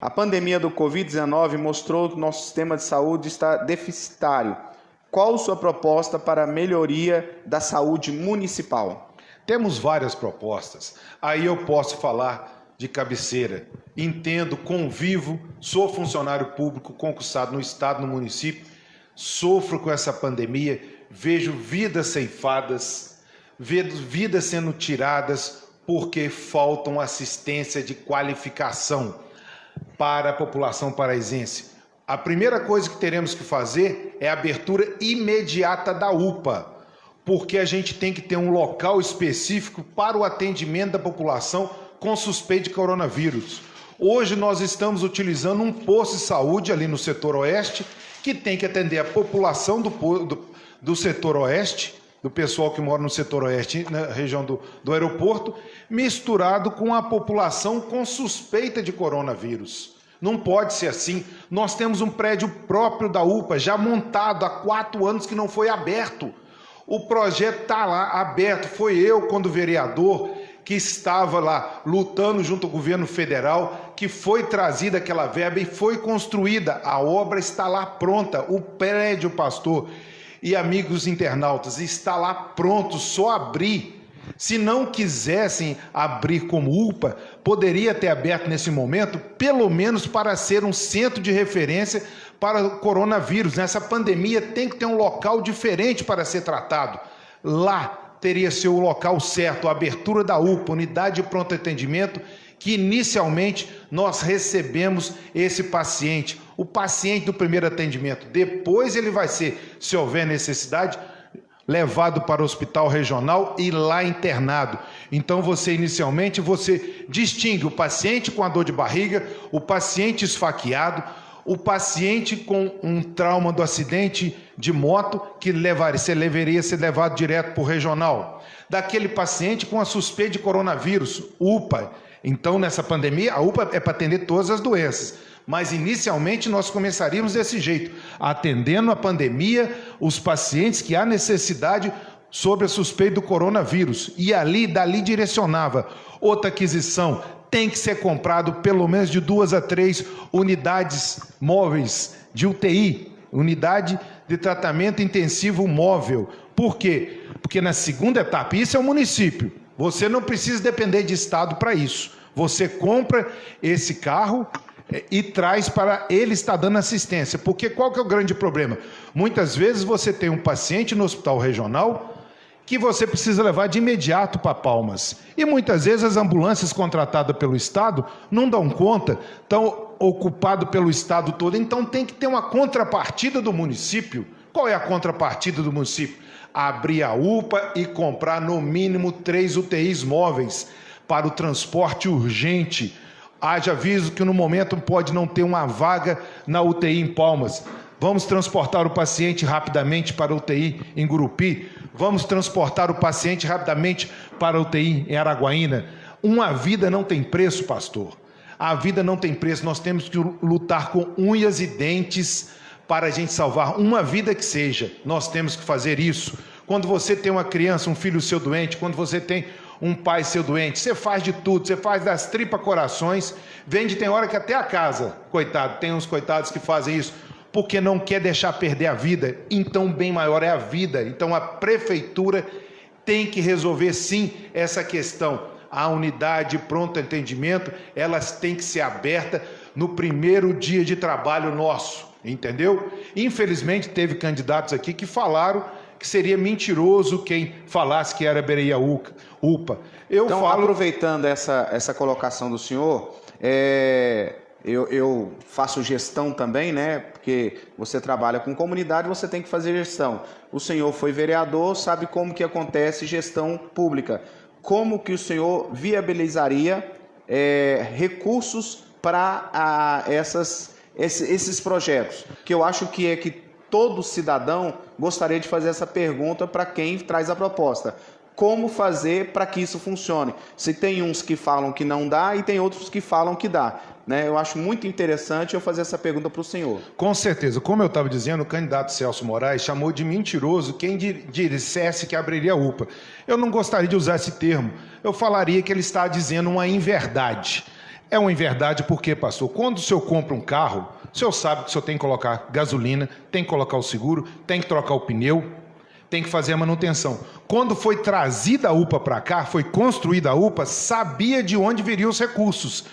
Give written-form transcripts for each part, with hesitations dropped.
A pandemia do Covid-19 mostrou que o nosso sistema de saúde está deficitário. Qual a sua proposta para a melhoria da saúde municipal? Temos várias propostas. Aí eu posso falar de cabeceira. Entendo, convivo, sou funcionário público concursado no estado, no município, sofro com essa pandemia, vejo vidas ceifadas, vejo vidas sendo tiradas porque faltam assistência de qualificação para a população paraizense. A primeira coisa que teremos que fazer é a abertura imediata da UPA, porque a gente tem que ter um local específico para o atendimento da população com suspeita de coronavírus. Hoje nós estamos utilizando um posto de saúde ali no setor oeste, que tem que atender a população do setor oeste, do pessoal que mora no setor oeste, na região do aeroporto, misturado com a população com suspeita de coronavírus. Não pode ser assim. Nós temos um prédio próprio da UPA, já montado há 4 anos que não foi aberto. O projeto está lá aberto. Foi eu, quando vereador, que estava lá lutando junto ao governo federal, que foi trazida aquela verba e foi construída. A obra está lá pronta. O prédio, pastor e amigos internautas, está lá pronto, só abrir. Se não quisessem abrir como UPA, poderia ter aberto nesse momento, pelo menos para ser um centro de referência para o coronavírus. Nessa pandemia tem que ter um local diferente para ser tratado. Lá teria ser o local certo, a abertura da UPA, unidade de pronto atendimento, que inicialmente nós recebemos esse paciente, o paciente do primeiro atendimento. Depois ele vai ser, se houver necessidade, levado para o hospital regional e lá internado. Então inicialmente você distingue o paciente com a dor de barriga, o paciente esfaqueado, o paciente com um trauma do acidente de moto, que deveria ser levado direto para o regional. Daquele paciente com a suspeita de coronavírus, UPA. Então, nessa pandemia, a UPA é para atender todas as doenças. Mas, inicialmente, nós começaríamos desse jeito, atendendo a pandemia, os pacientes que há necessidade sobre a suspeita do coronavírus. E dali direcionava. Outra aquisição, tem que ser comprado pelo menos de 2 a 3 unidades móveis de UTI, unidade de tratamento intensivo móvel. Por quê? Porque na segunda etapa, isso é o município. Você não precisa depender de Estado para isso. Você compra esse carro e traz para ele estar dando assistência. Porque qual que é o grande problema? Muitas vezes você tem um paciente no hospital regional que você precisa levar de imediato para Palmas. E muitas vezes as ambulâncias contratadas pelo Estado não dão conta, estão ocupadas pelo Estado todo. Então tem que ter uma contrapartida do município. Qual é a contrapartida do município? Abrir a UPA e comprar no mínimo 3 UTIs móveis para o transporte urgente. Haja aviso que no momento pode não ter uma vaga na UTI em Palmas. Vamos transportar o paciente rapidamente para a UTI em Gurupi. Vamos transportar o paciente rapidamente para a UTI em Araguaína. Uma vida não tem preço, pastor. A vida não tem preço. Nós temos que lutar com unhas e dentes para a gente salvar uma vida que seja. Nós temos que fazer isso. Quando você tem uma criança, um filho seu doente, quando você tem um pai seu doente, você faz de tudo, você faz das tripas corações, vende, tem hora que até a casa, coitado, tem uns coitados que fazem isso, porque não quer deixar perder a vida. Então o bem maior é a vida. Então a prefeitura tem que resolver sim essa questão. A unidade de pronto atendimento, elas têm que ser abertas no primeiro dia de trabalho nosso, entendeu? Infelizmente teve candidatos aqui que falaram que seria mentiroso quem falasse que era Bereia UPA. Então, aproveitando essa colocação do senhor, eu faço gestão também, né? Porque você trabalha com comunidade, você tem que fazer gestão. O senhor foi vereador, sabe como que acontece gestão pública. Como que o senhor viabilizaria recursos para esses projetos? Que eu acho que todo cidadão gostaria de fazer essa pergunta para quem traz a proposta. Como fazer para que isso funcione? Se tem uns que falam que não dá e tem outros que falam que dá, né? Eu acho muito interessante eu fazer essa pergunta para o senhor. Com certeza. Como eu estava dizendo, o candidato Celso Moraes chamou de mentiroso quem dissesse que abriria a UPA. Eu não gostaria de usar esse termo. Eu falaria que ele está dizendo uma inverdade. É uma inverdade porque, pastor, quando o senhor compra um carro, o senhor sabe que o senhor tem que colocar gasolina, tem que colocar o seguro, tem que trocar o pneu, tem que fazer a manutenção. Quando foi trazida a UPA para cá, foi construída a UPA, sabia de onde viriam os recursos.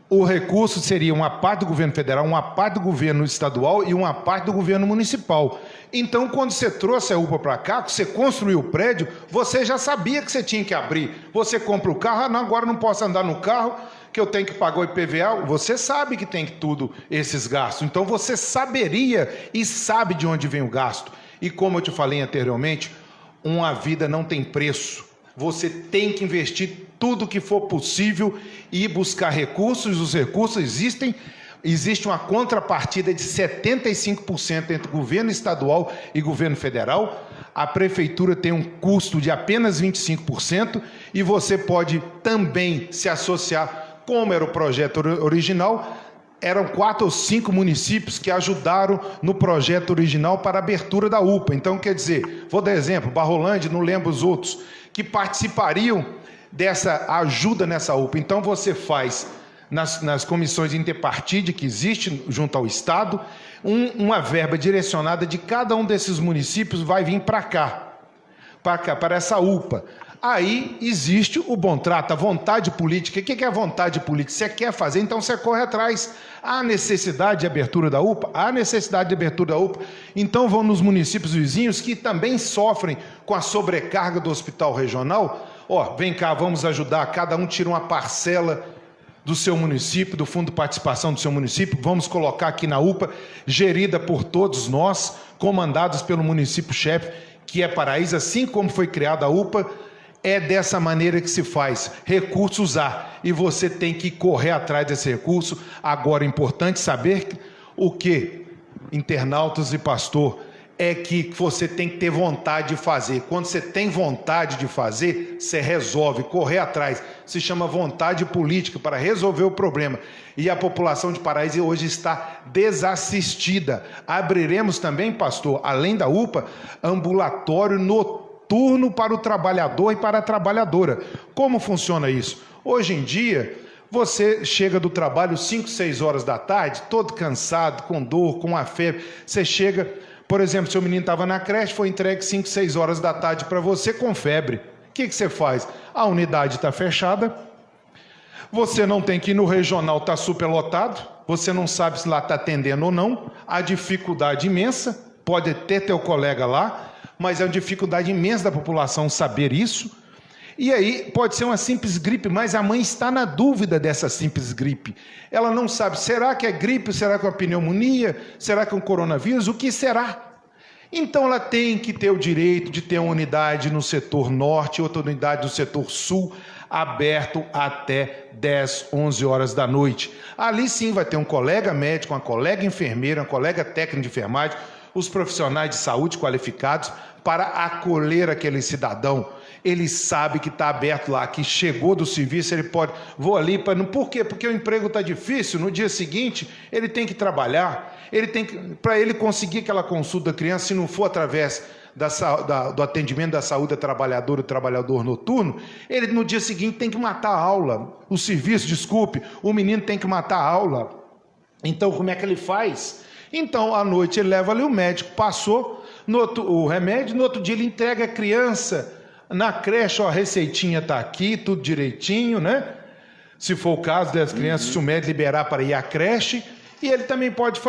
O recurso seria uma parte do governo federal, uma parte do governo estadual e uma parte do governo municipal. Então, quando você trouxe a UPA para cá, você construiu o prédio, você já sabia que você tinha que abrir. Você compra o carro, não, agora não posso andar no carro, que eu tenho que pagar o IPVA. Você sabe que tem tudo esses gastos. Então, você saberia e sabe de onde vem o gasto. E como eu te falei anteriormente, uma vida não tem preço. Você tem que investir tudo que for possível e buscar recursos. Os recursos existem. Existe uma contrapartida de 75% entre governo estadual e governo federal. A prefeitura tem um custo de apenas 25% e você pode também se associar, como era o projeto original. Eram 4 ou 5 municípios que ajudaram no projeto original para a abertura da UPA. Então, quer dizer, vou dar exemplo, Barrolândia, não lembro os outros, que participariam dessa ajuda nessa UPA. Então, você faz nas comissões interpartídicas que existem junto ao Estado, uma verba direcionada de cada um desses municípios vai vir para cá, para essa UPA. Aí existe o bom trato, a vontade política. O que é a vontade política? Você quer fazer, então você corre atrás. Há necessidade de abertura da UPA? Há necessidade de abertura da UPA. Então vão nos municípios vizinhos que também sofrem com a sobrecarga do hospital regional. Vem cá, vamos ajudar, cada um tira uma parcela do seu município, do fundo de participação do seu município, vamos colocar aqui na UPA, gerida por todos nós, comandados pelo município-chefe, que é Paraíso, assim como foi criada a UPA. É dessa maneira que se faz, recursos há, e você tem que correr atrás desse recurso. Agora, é importante saber o que, internautas e pastor, é que você tem que ter vontade de fazer. Quando você tem vontade de fazer, você resolve, correr atrás. Se chama vontade política para resolver o problema. E a população de Paraíso hoje está desassistida. Abriremos também, pastor, além da UPA, ambulatório noturno para o trabalhador e para a trabalhadora. Como funciona isso? Hoje em dia, você chega do trabalho 5, 6 horas da tarde, todo cansado, com dor, com uma febre. Você chega, por exemplo, seu menino estava na creche, foi entregue 5, 6 horas da tarde para você com febre. O que você faz? A unidade está fechada, você não tem que ir no regional, está superlotado, você não sabe se lá está atendendo ou não, a dificuldade imensa, pode ter teu colega lá, mas é uma dificuldade imensa da população saber isso. E aí pode ser uma simples gripe, mas a mãe está na dúvida dessa simples gripe. Ela não sabe, será que é gripe, será que é uma pneumonia, será que é um coronavírus, o que será? Então ela tem que ter o direito de ter uma unidade no setor norte, outra unidade no setor sul, aberto até 10, 11 horas da noite. Ali sim vai ter um colega médico, uma colega enfermeira, uma colega técnica de enfermagem, os profissionais de saúde qualificados para acolher aquele cidadão. Ele sabe que está aberto lá, que chegou do serviço, ele pode... Vou ali para... Por quê? Porque o emprego está difícil, no dia seguinte ele tem que trabalhar, para ele conseguir aquela consulta da criança, se não for através do atendimento da saúde da trabalhadora, do trabalhador noturno, ele no dia seguinte tem que matar a aula, o serviço, desculpe, o menino tem que matar a aula. Então como é que ele faz? Então à noite ele leva ali o médico, passou o remédio, no outro dia ele entrega a criança na creche, a receitinha está aqui, tudo direitinho, né? Se for o caso das crianças, se o médico liberar para ir à creche, e ele também pode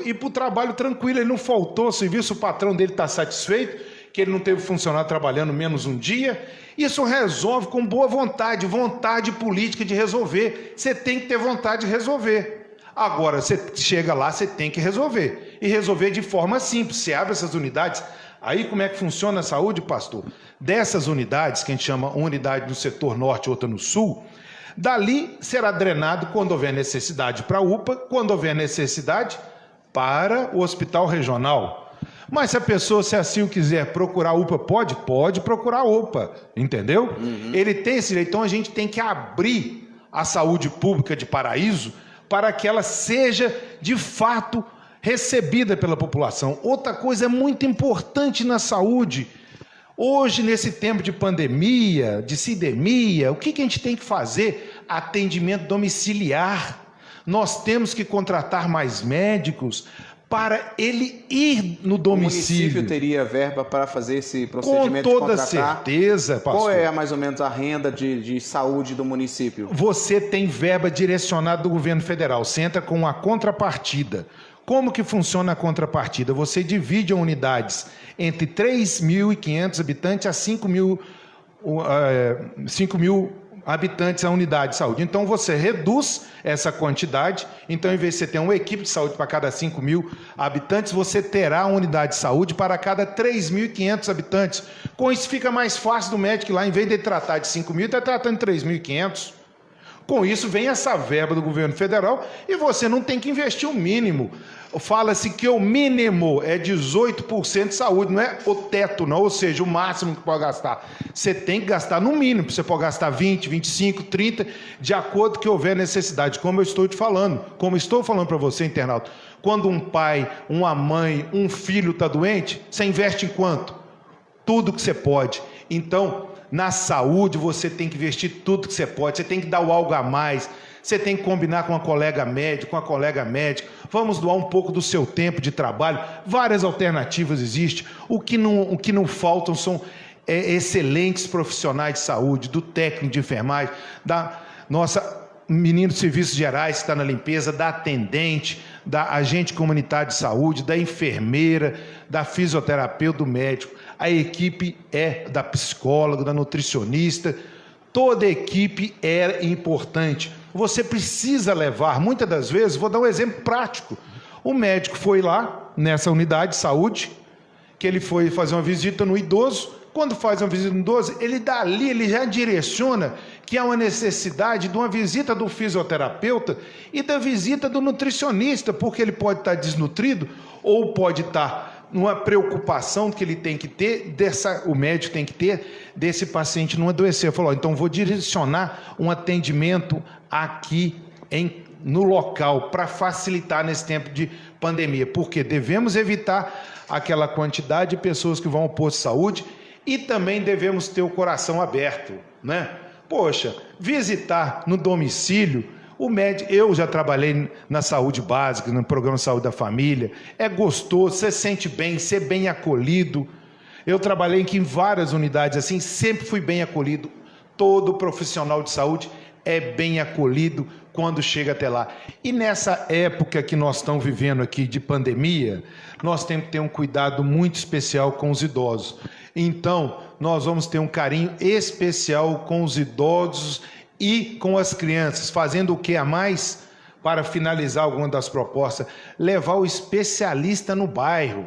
ir para o trabalho tranquilo, ele não faltou serviço, o patrão dele está satisfeito, que ele não teve funcionário trabalhando menos um dia. Isso resolve com boa vontade, vontade política de resolver. Você tem que ter vontade de resolver. Agora, você chega lá, você tem que resolver. E resolver de forma simples. Você abre essas unidades. Aí como é que funciona a saúde, pastor? Dessas unidades, que a gente chama uma unidade no setor norte, outra no sul, dali será drenado quando houver necessidade para a UPA, quando houver necessidade para o hospital regional. Mas se a pessoa, se assim o quiser, procurar a UPA, pode procurar a UPA, entendeu? Ele tem esse direito. Então a gente tem que abrir a saúde pública de Paraíso para que ela seja, de fato, recebida pela população. Outra coisa muito importante na saúde, Hoje, nesse tempo de pandemia, de sindemia, o que a gente tem que fazer? Atendimento domiciliar. Nós temos que contratar mais médicos para ele ir no domicílio. O município teria verba para fazer esse procedimento com toda de contratar? certeza, pastor. Qual é mais ou menos a renda de saúde do município? Você tem verba direcionada do governo federal. Você entra com uma contrapartida. Como que funciona a contrapartida? Você divide unidades entre 3.500 habitantes a 5.000 habitantes a unidade de saúde. Então, você reduz essa quantidade. Então, em vez de você ter uma equipe de saúde para cada 5.000 habitantes, você terá uma unidade de saúde para cada 3.500 habitantes. Com isso, fica mais fácil do médico ir lá, em vez de tratar de 5.000, está tratando de 3.500. Com isso, vem essa verba do governo federal e você não tem que investir o mínimo. Fala-se que o mínimo é 18% de saúde, não é o teto, não, ou seja, o máximo que pode gastar. Você tem que gastar no mínimo, você pode gastar 20, 25, 30, de acordo com que houver necessidade, como eu estou te falando, como estou falando para você, internauta. Quando um pai, uma mãe, um filho está doente, você investe em quanto? Tudo que você pode. Então, na saúde, você tem que investir tudo que você pode, você tem que dar o algo a mais, você tem que combinar com uma colega médica, com uma colega médica, vamos doar um pouco do seu tempo de trabalho, várias alternativas existem, o que não faltam são excelentes profissionais de saúde, do técnico de enfermagem, da nossa menino de serviços gerais que está na limpeza, da atendente, da agente comunitário de saúde, da enfermeira, da fisioterapeuta, do médico. A equipe é da psicóloga, da nutricionista, toda a equipe é importante. Você precisa levar, muitas das vezes, vou dar um exemplo prático. O médico foi lá, nessa unidade de saúde, que ele foi fazer uma visita no idoso. Quando faz uma visita no idoso, ele já direciona que há uma necessidade de uma visita do fisioterapeuta e da visita do nutricionista, porque ele pode estar desnutrido ou pode estar numa preocupação que ele tem que ter, o médico tem que ter, desse paciente não adoecer. Falou, então vou direcionar um atendimento aqui no local, para facilitar nesse tempo de pandemia, porque devemos evitar aquela quantidade de pessoas que vão ao posto de saúde e também devemos ter o coração aberto, né? Poxa, visitar no domicílio, o médico, eu já trabalhei na saúde básica, no programa de saúde da família, é gostoso, você sente bem, ser bem acolhido. Eu trabalhei aqui em várias unidades assim, sempre fui bem acolhido. Todo profissional de saúde é bem acolhido quando chega até lá. E nessa época que nós estamos vivendo aqui de pandemia, nós temos que ter um cuidado muito especial com os idosos. Então, nós vamos ter um carinho especial com os idosos e com as crianças, fazendo o que a mais? Para finalizar alguma das propostas, levar o especialista no bairro.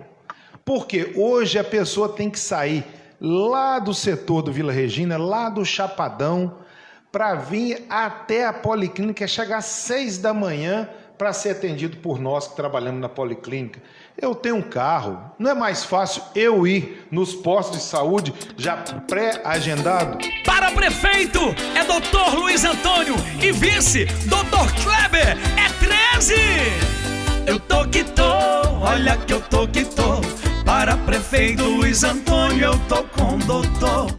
Porque hoje a pessoa tem que sair lá do setor do Vila Regina, lá do Chapadão, para vir até a Policlínica, chegar às 6 da manhã para ser atendido por nós que trabalhamos na Policlínica. Eu tenho um carro, não é mais fácil eu ir nos postos de saúde já pré-agendado? Para prefeito é Dr. Luiz Antônio e vice Dr. Kleber é 13. Eu tô que tô, olha que eu tô que tô. Para prefeito Luiz Antônio eu tô com doutor.